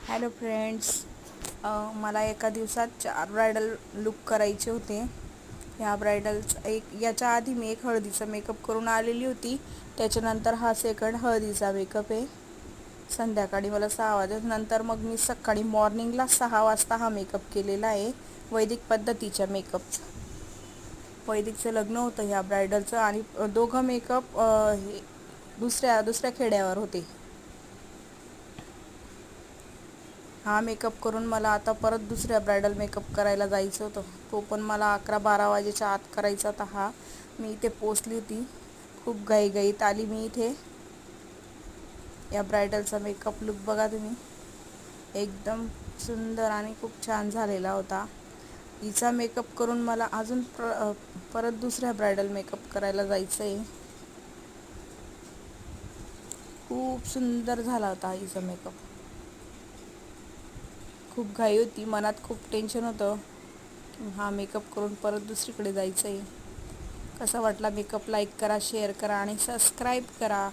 Hello friends, मला एका दिवसात 4 ब्रायडल लुक करायचे होते. ह्या ब्रायडलचा याच्या आधी मी एक हळदीचा मेकअप करून आलेली होती. त्याच्यानंतर हा सेकंड हळदीचा मेकअप आहे. संध्याकाळी मला 6 वाजल्यानंतर मग मी सकाळी मॉर्निंगला 6 वाजता हा मेकअप केलेला आहे. वैदिक पद्धतीच्या मेकअपचा. वैदिकचं लग्न होतं ह्या ब्रायडलचं आणि दोघं मेकअप हे दुसऱ्या खेड्यावर होते. हा मेकअप करून मला आता परत दुसऱ्या ब्रायडल मेकअप करायला जायचं होतं. तो पण मला 11-12 वाजेच्या आत करायचा होता. मी इथे पोचली होती. खूप घाईघाईत आली मी इथे. या ब्रायडलचा मेकअप लुक बघा तुम्ही. एकदम सुंदर आणि खूप छान झालेला होता. हिचा मेकअप करून मला अजून परत दुसऱ्या ब्रायडल मेकअप करायला जायचं आहे. खूप सुंदर झाला होता हिचा मेकअप. खूप घाई होती, मनात खूप टेन्शन होतं. हा मेकअप करून परत दुसरीकडे जायचं आहे. कसा वाटला मेकअप? लाईक करा, शेअर करा आणि सबस्क्राईब करा.